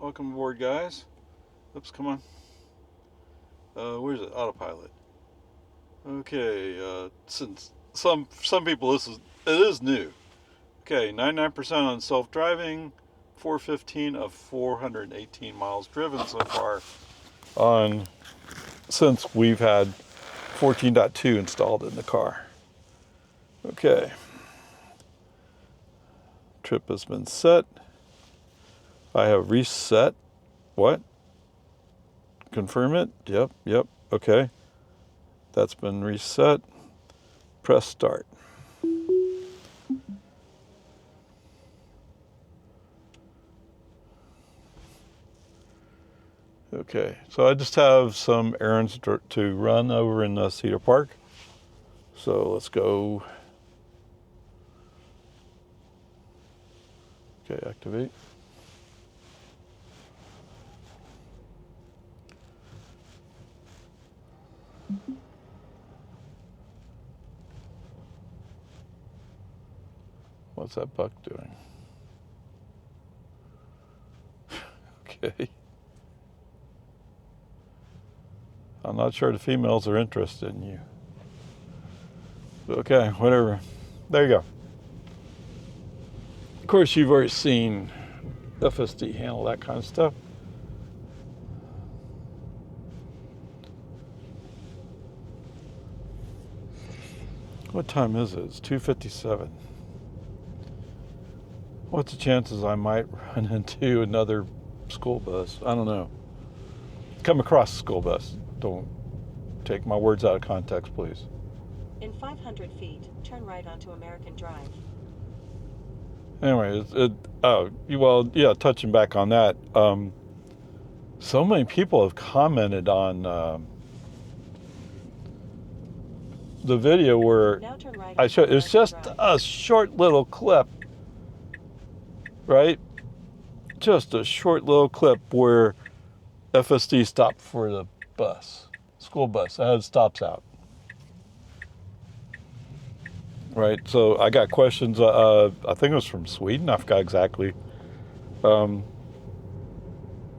Welcome aboard, guys. Oops, come on. Where's it? Autopilot. Okay. Since some people, it is new. Okay, 99% on self-driving, 415 of 418 miles driven so far. Since we've had 14.2 installed in the car. Okay. Trip has been set. I have reset. What? Confirm it? Yep. Okay. That's been reset. Press start. Okay, so I just have some errands to run over in Cedar Park. So let's go. Okay, activate. What's that buck doing? Okay. I'm not sure the females are interested in you. Okay, whatever. There you go. Of course, you've already seen FSD handle that kind of stuff. What time is it? It's 2:57. What's the chances I might run into another school bus? I don't know. Come across a school bus. Don't take my words out of context, please. In 500 feet, turn right onto American Drive. Anyway, touching back on that, so many people have commented on the video where I showed. It's just a short little clip, right? Just a short little clip where FSD stopped for the school bus. That had stops out. Right, so I got questions. I think it was from Sweden. I forgot exactly. They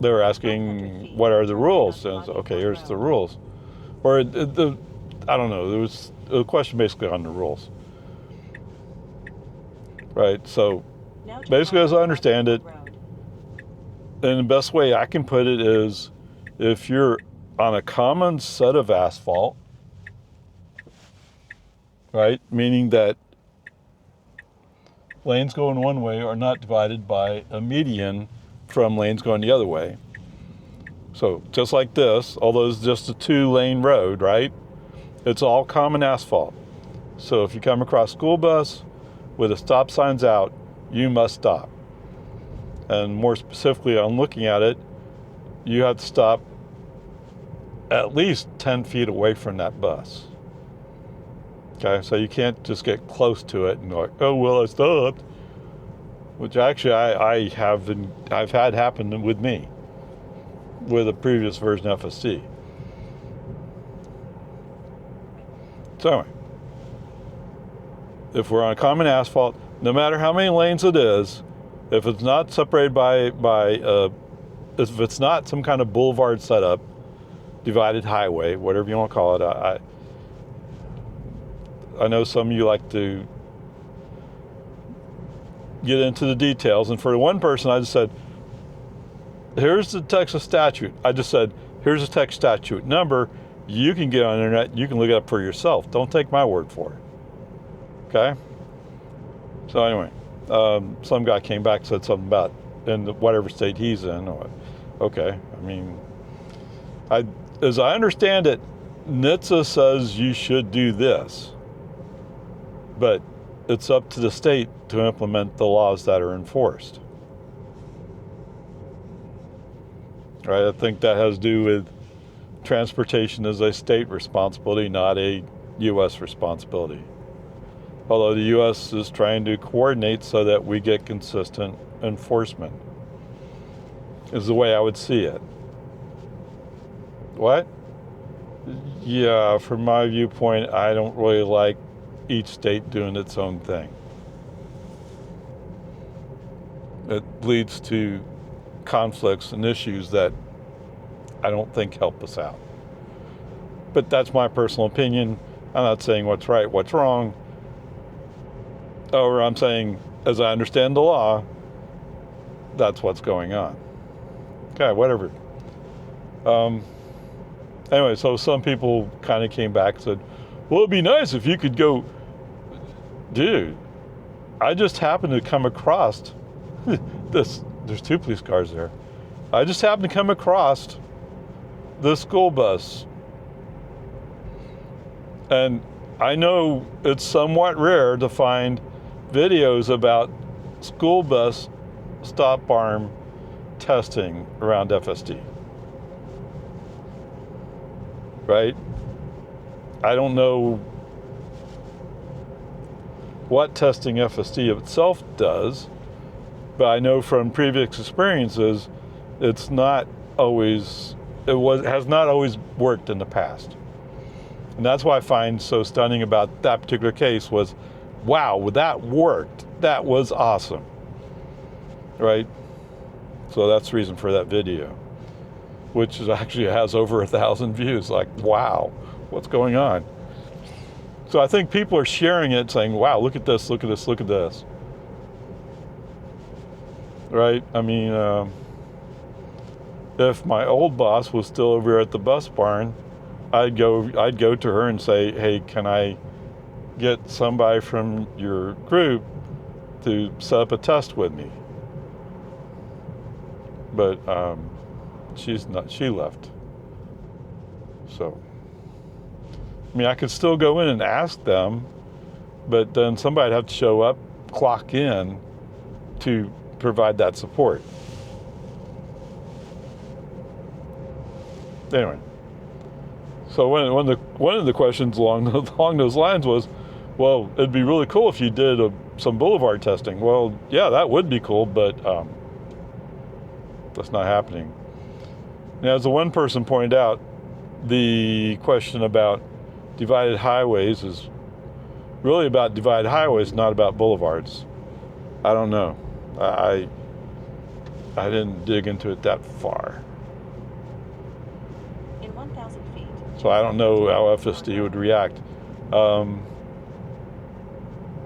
were asking, "What are the rules?" And okay, here's the rules. Or I don't know. There was a question basically on the rules. Right. So basically, as I understand it, and the best way I can put it is, if you're on a common set of asphalt, right, meaning that lanes going one way are not divided by a median from lanes going the other way. So just like this, although it's just a 2-lane road, right? It's all common asphalt. So if you come across a school bus with the stop signs out, you must stop. And more specifically, on looking at it, you have to stop at least 10 feet away from that bus. Okay, so you can't just get close to it and go like, "Oh well, I stopped," which actually I've had happen with me with a previous version of FSD. So anyway, if we're on a common asphalt, no matter how many lanes it is, if it's not separated if it's not some kind of boulevard setup, divided highway, whatever you want to call it, I know some of you like to get into the details, and for one person, I just said, "Here's the Texas statute." I just said, "Here's the Texas statute number. You can get on the internet. You can look it up for yourself. Don't take my word for it." Okay. So anyway, some guy came back and said something about in whatever state he's in. Okay. I mean, as I understand it, NHTSA says you should do this, but it's up to the state to implement the laws that are enforced. Right? I think that has to do with transportation as a state responsibility, not a U.S. responsibility. Although the U.S. is trying to coordinate so that we get consistent enforcement, is the way I would see it. What? Yeah, from my viewpoint, I don't really like each state doing its own thing. It leads to conflicts and issues that I don't think help us out. But that's my personal opinion. I'm not saying what's right, what's wrong. Or I'm saying, as I understand the law, that's what's going on. Okay, whatever. Anyway, so some people kind of came back and said, well, it'd be nice if you could go. Dude, I just happened to come across this. There's 2 police cars there. I just happened to come across the school bus. And I know it's somewhat rare to find videos about school bus stop arm testing around FSD. Right? I don't know what testing FSD itself does, but I know from previous experiences, has not always worked in the past. And that's why I find so stunning about that particular case was, wow, that worked. That was awesome. Right? So that's the reason for that video, which actually has over 1,000 views. Like, wow, what's going on? So I think people are sharing it saying, wow, look at this, look at this, look at this. Right? I mean, if my old boss was still over here at the bus barn, I'd go to her and say, hey, can I get somebody from your group to set up a test with me? But she left. So, I mean, I could still go in and ask them, but then somebody'd have to show up, clock in to provide that support. Anyway, so one of the questions along those lines was, well, it'd be really cool if you did some boulevard testing. Well, yeah, that would be cool, but that's not happening. Now, as the one person pointed out, the question about divided highways is really about divided highways, not about boulevards. I don't know. I didn't dig into it that far. In 1,000 feet. So I don't know how FSD would react.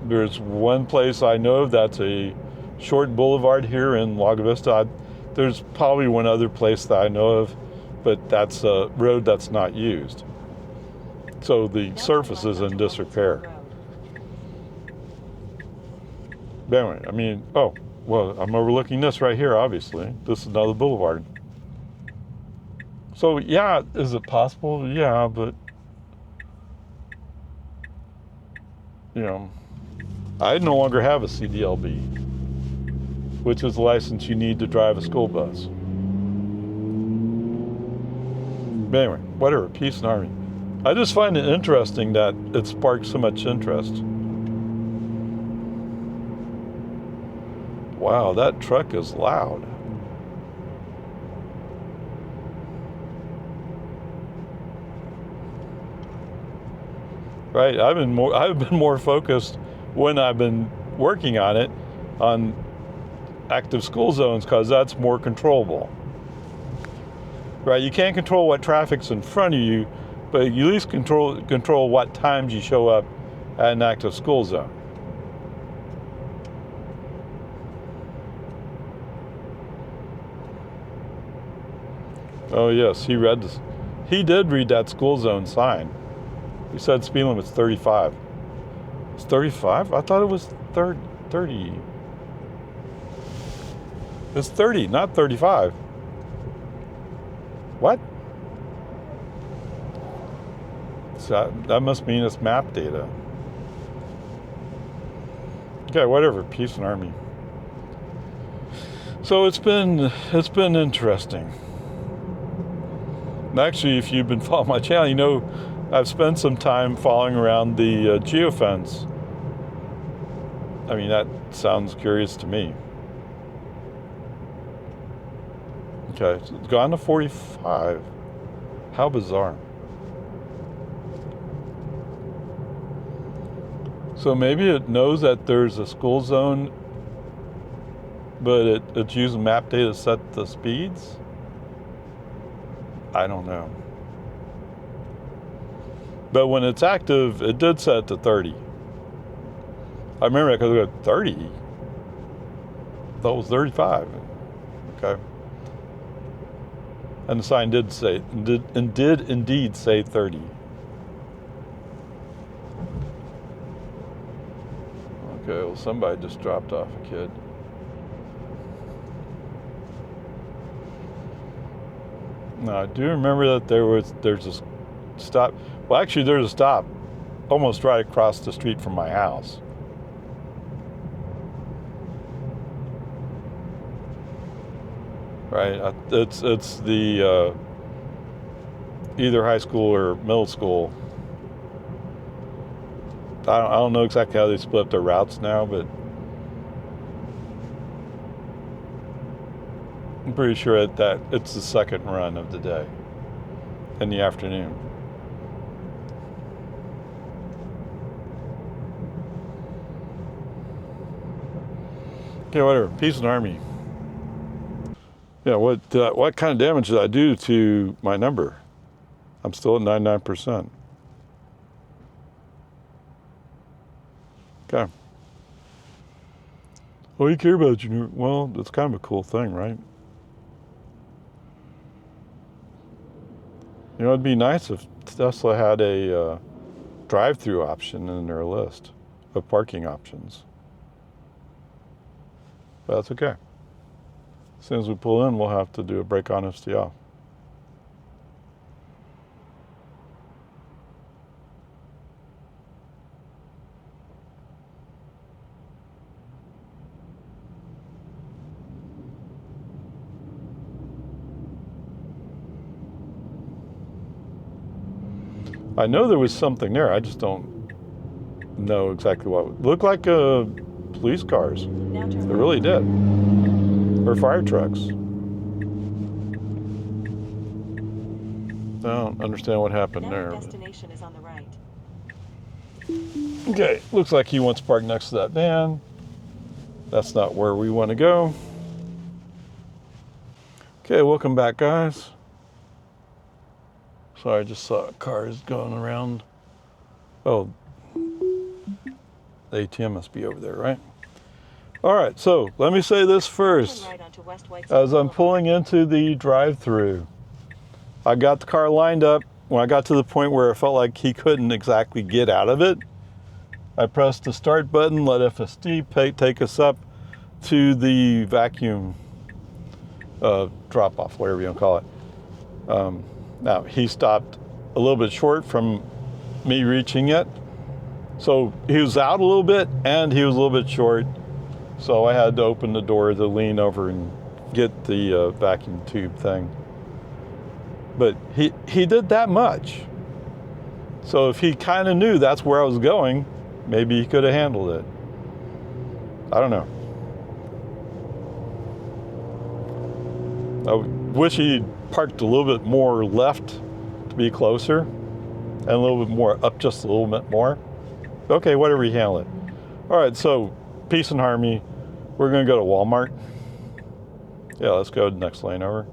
There's one place I know of that's a short boulevard here in Lago Vista. There's probably one other place that I know of, but that's a road that's not used. So the surface is in disrepair. But anyway, I mean, oh, well, I'm overlooking this right here, obviously. This is another boulevard. So yeah, is it possible? Yeah, but you know, I no longer have a CDLB, which is the license you need to drive a school bus. But anyway, whatever, peace and harmony. I just find it interesting that it sparked so much interest. Wow, that truck is loud. Right, I've been more focused when I've been working on it on active school zones because that's more controllable. Right, you can't control what traffic's in front of you, but you at least control what times you show up at an active school zone. Oh yes, he did read that school zone sign. He said speed limit's 35. It's 35? I thought it was 30. It's 30, not 35. What? So that must mean it's map data. Okay, whatever, peace and harmony. So it's been interesting. Actually, if you've been following my channel, you know I've spent some time following around the geofence. I mean, that sounds curious to me. Okay, so it's gone to 45. How bizarre. So maybe it knows that there's a school zone but it's using map data to set the speeds? I don't know. But when it's active, it did set it to 30. I remember that because we got 30. I thought it was 35. Okay. And the sign did say, did indeed say 30. Okay, well, somebody just dropped off a kid. Now, I do remember that there's a stop. Well, actually, there's a stop almost right across the street from my house. Right, it's the either high school or middle school. I don't know exactly how they split up their routes now, but I'm pretty sure that it's the second run of the day in the afternoon. Okay, whatever. Peace and Army. Yeah, what kind of damage did I do to my number? I'm still at 99%. Okay. What do you care about, Junior? Well, it's kind of a cool thing, right? You know, it'd be nice if Tesla had a drive-through option in their list of parking options. But that's okay. As soon as we pull in, we'll have to do a brake on FSD off. I know there was something there. I just don't know exactly what. It looked like police cars. It really did. Or fire trucks. I don't understand what happened there. Destination is on the right. Okay, looks like he wants to park next to that van. That's not where we want to go. Okay, welcome back, guys. Sorry, I just saw cars going around. Oh, the ATM must be over there, right? All right, so let me say this first. As I'm pulling into the drive-through, I got the car lined up. When I got to the point where I felt like he couldn't exactly get out of it, I pressed the start button, let FSD take us up to the vacuum drop-off, whatever you want to call it. Now, he stopped a little bit short from me reaching it. So he was out a little bit and he was a little bit short. So I had to open the door to lean over and get the vacuum tube thing. But he did that much. So if he kind of knew that's where I was going, maybe he could have handled it. I don't know. I wish he'd parked a little bit more left to be closer and a little bit more up, just a little bit more. Okay, whatever, you handle it. All right, so peace and harmony. We're gonna go to Walmart. Yeah, let's go to the next lane over.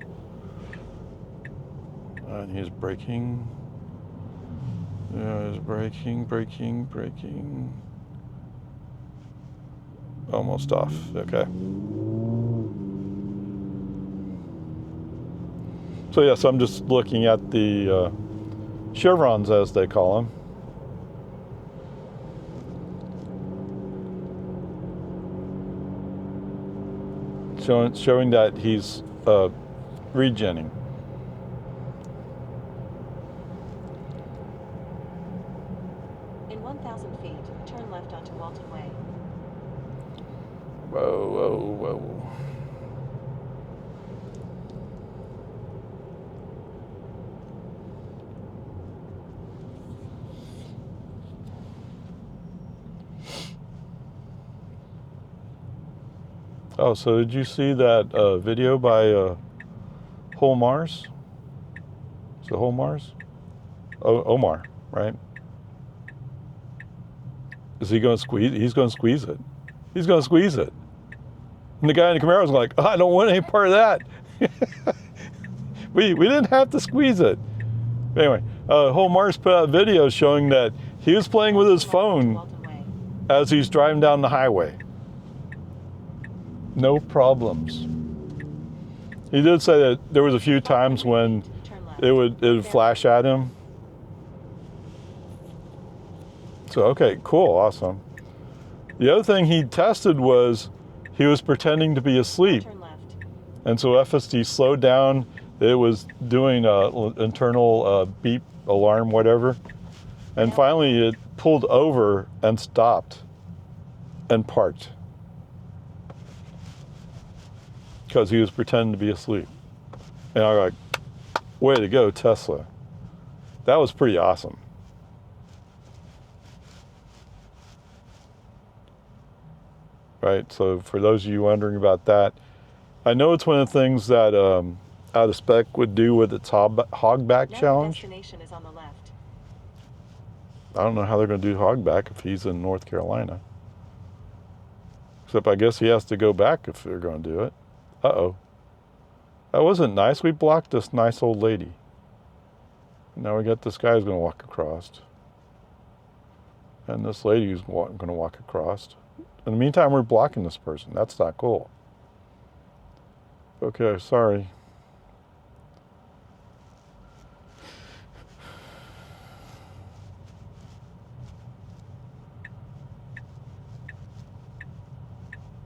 And he's braking. Yeah, he's braking. Almost off, okay. So yes, I'm just looking at the chevrons, as they call them. Showing that he's regenning. In 1,000 feet, turn left onto Walton Way. Whoa. Oh, so did you see that video by Whole Mars? Is it Whole Mars? Omar, right? Is he going to squeeze? He's going to squeeze it. He's going to squeeze it. And the guy in the Camaro was like, oh, I don't want any part of that. we didn't have to squeeze it. Anyway, whole Mars put out videos showing that he was playing with his phone as he's driving down the highway. No problems. He did say that there was a few times when it would flash at him. So, okay, cool, awesome. The other thing he tested was he was pretending to be asleep. And so FSD slowed down. It was doing an internal beep alarm, whatever. And finally it pulled over and stopped and parked. Because he was pretending to be asleep. And I was like, way to go, Tesla. That was pretty awesome. Right, so for those of you wondering about that, I know it's one of the things that Out of Spec would do with its hogback challenge. Destination is on the left. I don't know how they're going to do hogback if he's in North Carolina. Except I guess he has to go back if they're going to do it. Uh-oh. That wasn't nice. We blocked this nice old lady. Now we got this guy who's going to walk across. And this lady who's going to walk across. In the meantime, we're blocking this person. That's not cool. Okay, sorry.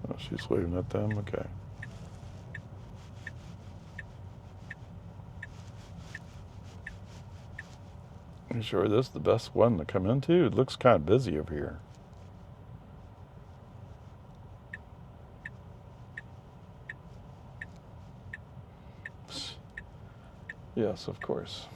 Oh, she's waving at them. Okay. You sure this is the best one to come into? It looks kind of busy over here. Yes, of course.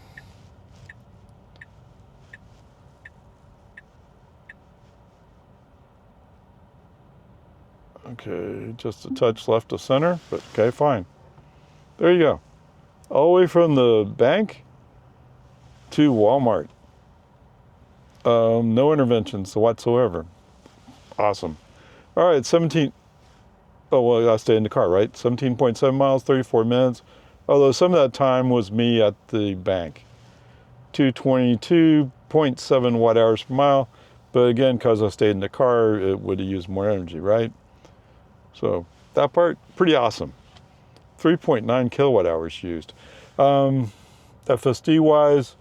Okay, just a touch left of center, but okay, fine. There you go. All the way from the bank to Walmart. No interventions whatsoever. Awesome. All right, 17. Oh, well, I stayed in the car, right? 17.7 miles, 34 minutes. Although some of that time was me at the bank. 222.7 watt hours per mile. But again, because I stayed in the car, it would have used more energy, right? So that part, pretty awesome. 3.9 kilowatt hours used. FSD-wise,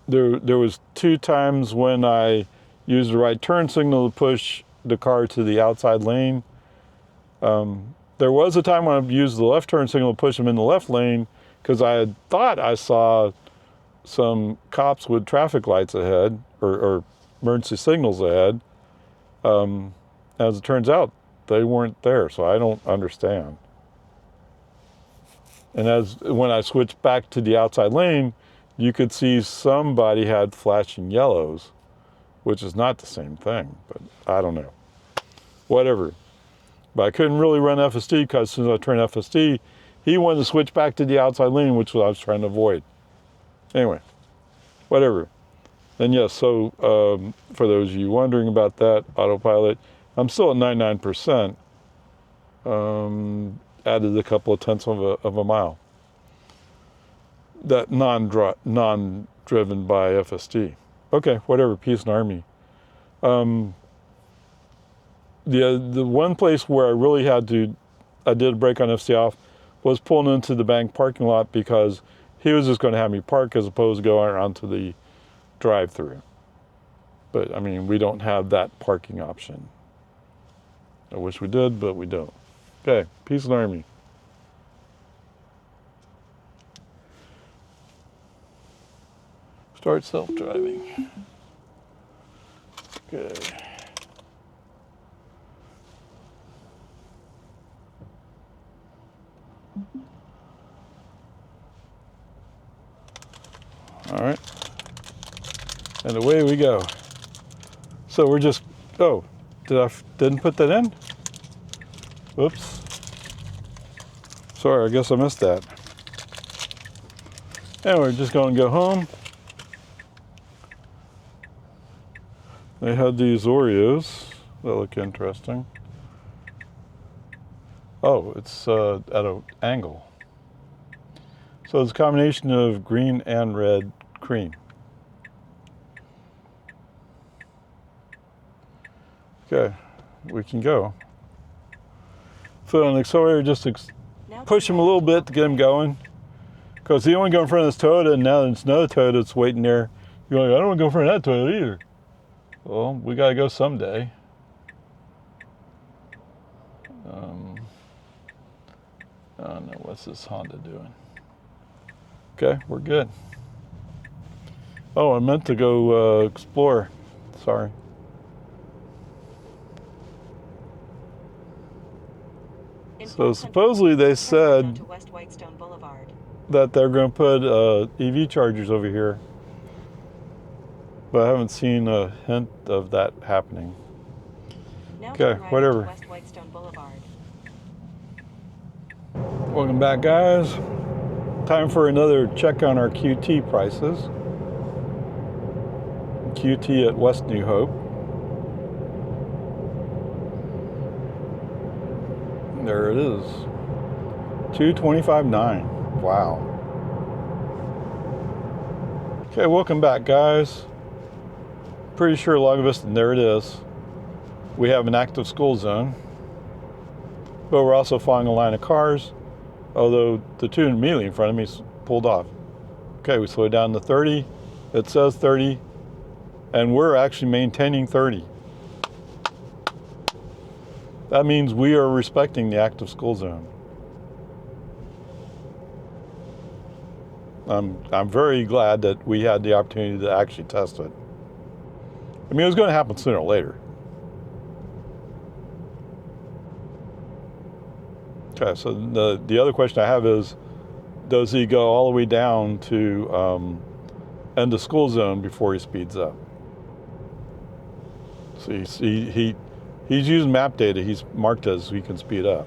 there was 2 times when I used the right turn signal to push the car to the outside lane. There was a time when I used the left turn signal to push them in the left lane because I had thought I saw some cops with traffic lights ahead or emergency signals ahead. As it turns out, they weren't there, so I don't understand. And when I switched back to the outside lane, you could see somebody had flashing yellows, which is not the same thing, but I don't know. Whatever. But I couldn't really run FSD because as soon as I turned FSD, he wanted to switch back to the outside lane, which I was trying to avoid. Anyway, whatever. And yes, so for those of you wondering about that, autopilot, I'm still at 99%. Added a couple of tenths of a mile. That non-driven by FSD. Okay, whatever, peace and army. The one place where I really I did a break on FSD off was pulling into the bank parking lot because he was just going to have me park as opposed to going around to the drive-through. But I mean, we don't have that parking option. I wish we did, but we don't. Okay, peace and army. Start self-driving. Okay. All right. And away we go. So we're just, oh, didn't put that in? Whoops. Sorry, I guess I missed that. And we're just going to go home. They had these Oreos that look interesting. Oh, it's at an angle. So it's a combination of green and red cream. Okay, we can go. Foot on the accelerator, just push him a little bit to get him going. Because he only go in front of this Toyota, and now there's another Toyota that's waiting there. You're like, I don't want to go in front of that Toyota either. Well, we got to go someday. I don't know, what's this Honda doing? Okay, we're good. Oh, I meant to go explore. Sorry. So supposedly they said that they're going to put EV chargers over here, but I haven't seen a hint of that happening. Okay, whatever. Welcome back, guys. Time for another check on our QT prices. QT at West New Hope. There it is. $225,900. Wow. Okay, welcome back, guys. Pretty sure Lago Vista, there it is. We have an active school zone, but we're also following a line of cars, although the two immediately in front of me pulled off. Okay, we slowed down to 30. It says 30, and we're actually maintaining 30. That means we are respecting the active school zone. I'm very glad that we had the opportunity to actually test it. I mean, it was going to happen sooner or later. Okay, so the other question I have is, does he go all the way down to end of school zone before he speeds up? So he's using map data. He's marked as he can speed up.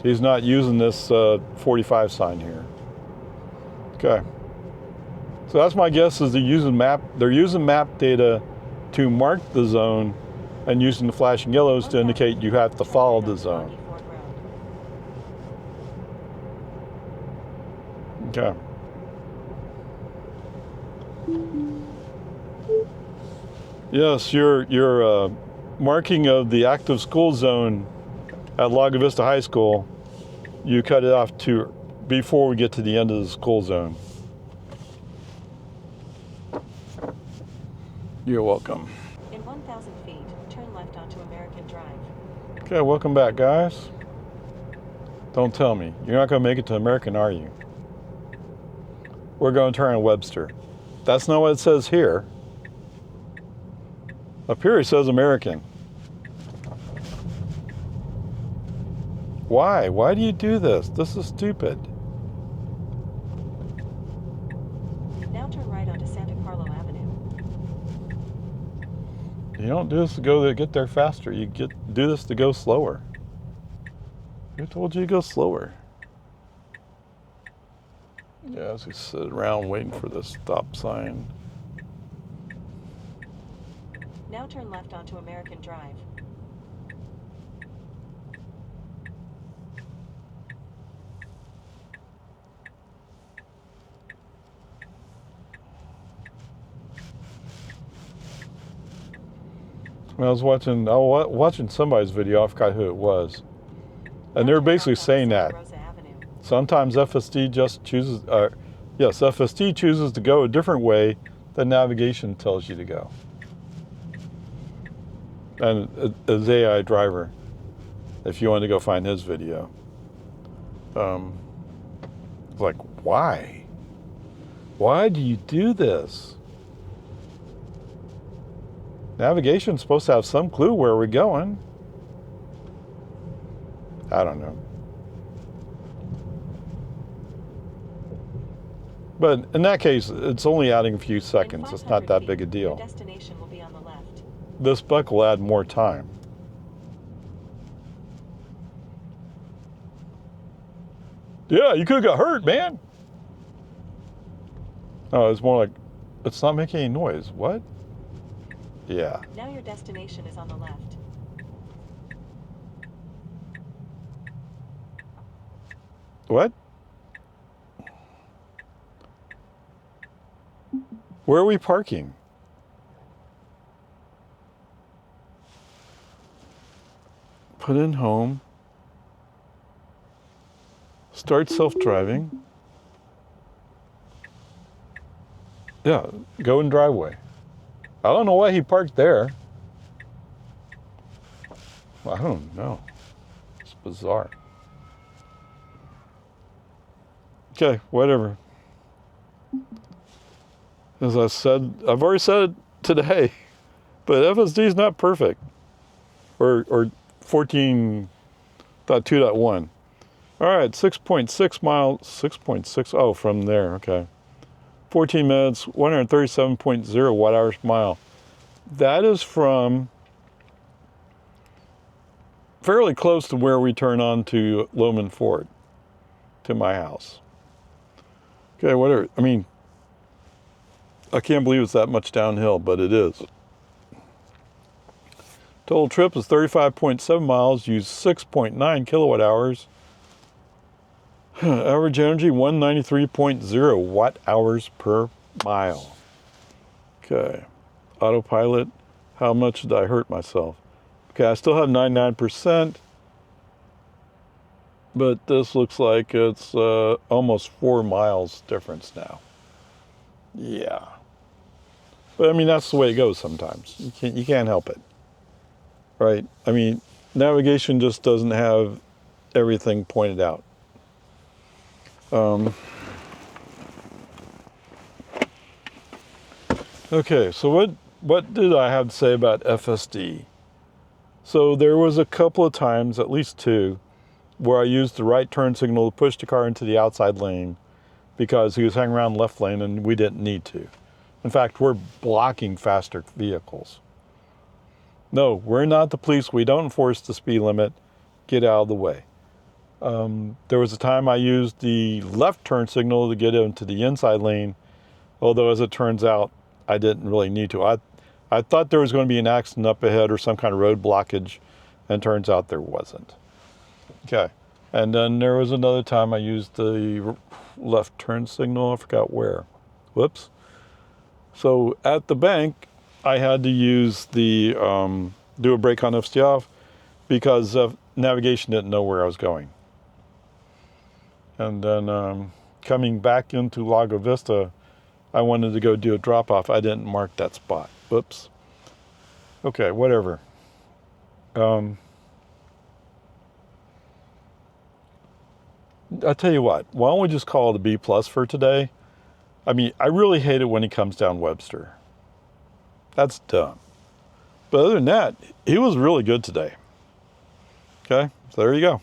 He's not using this 45 sign here. Okay. So that's my guess, is they're using map data to mark the zone and using the flashing yellows to indicate you have to follow the zone. Okay. Yes, your marking of the active school zone at Lago Vista High School, you cut it off to before we get to the end of the school zone. You're welcome. In 1,000 feet, turn left onto American Drive. Okay, welcome back, guys. Don't tell me. You're not going to make it to American, are you? We're going to turn on Webster. That's not what it says here. Up here it says American. Why? Why do you do this? This is stupid. Now turn right onto Santa Carlo Avenue. You don't do this to get there faster. You do this to go slower. Who told you to go slower? Yeah, as we sit around waiting for the stop sign. Now turn left onto American Drive. I was watching somebody's video, I forgot who it was. And they were basically saying that sometimes FSD just chooses, FSD chooses to go a different way than navigation tells you to go. And as AI driver, if you want to go find his video, like, why? Why do you do this? Navigation's supposed to have some clue where we're going. I don't know. But in that case, it's only adding a few seconds. It's not that big a deal. Your destination will be on the left. This buck will add more time. Yeah, you could have got hurt, man. Oh, it's more like, it's not making any noise. What? Yeah. Now your destination is on the left. What? Where are we parking? Put in home. Start self-driving. Yeah, go in driveway. I don't know why he parked there. I don't know. It's bizarre. Okay, whatever. As I said, I've already said it today, but FSD is not perfect. Or 14.2.1. All right, 6.6 miles, 6.6, oh, from there, okay. 14 minutes, 137.0 watt hours per mile. That is from fairly close to where we turn on to Loman Ford, to my house. Okay, whatever. I mean, I can't believe it's that much downhill, but it is. Total trip is 35.7 miles, used 6.9 kilowatt hours. Average energy, 193.0 watt hours per mile. Okay, autopilot, how much did I hurt myself? Okay, I still have 99%, but this looks like it's almost 4 miles difference now. Yeah. But I mean, that's the way it goes sometimes. You can't help it, right? I mean, navigation just doesn't have everything pointed out. Okay, so what did I have to say about FSD? So there was a couple of times, at least two, where I used the right turn signal to push the car into the outside lane because he was hanging around the left lane and we didn't need to. In fact, we're blocking faster vehicles. No, we're not the police. We don't enforce the speed limit. Get out of the way. There was a time I used the left turn signal to get into the inside lane, although as it turns out, I didn't really need to. I thought there was going to be an accident up ahead or some kind of road blockage, and turns out there wasn't. Okay, and then there was another time I used the left turn signal. I forgot where. Whoops. So at the bank, I had to use the, do a brake on FSD off because navigation didn't know where I was going. And then coming back into Lago Vista, I wanted to go do a drop off. I didn't mark that spot. Whoops. Okay, whatever. I tell you what, why don't we just call it a B+ for today? I mean, I really hate it when he comes down Webster. That's dumb. But other than that, he was really good today. Okay, so there you go.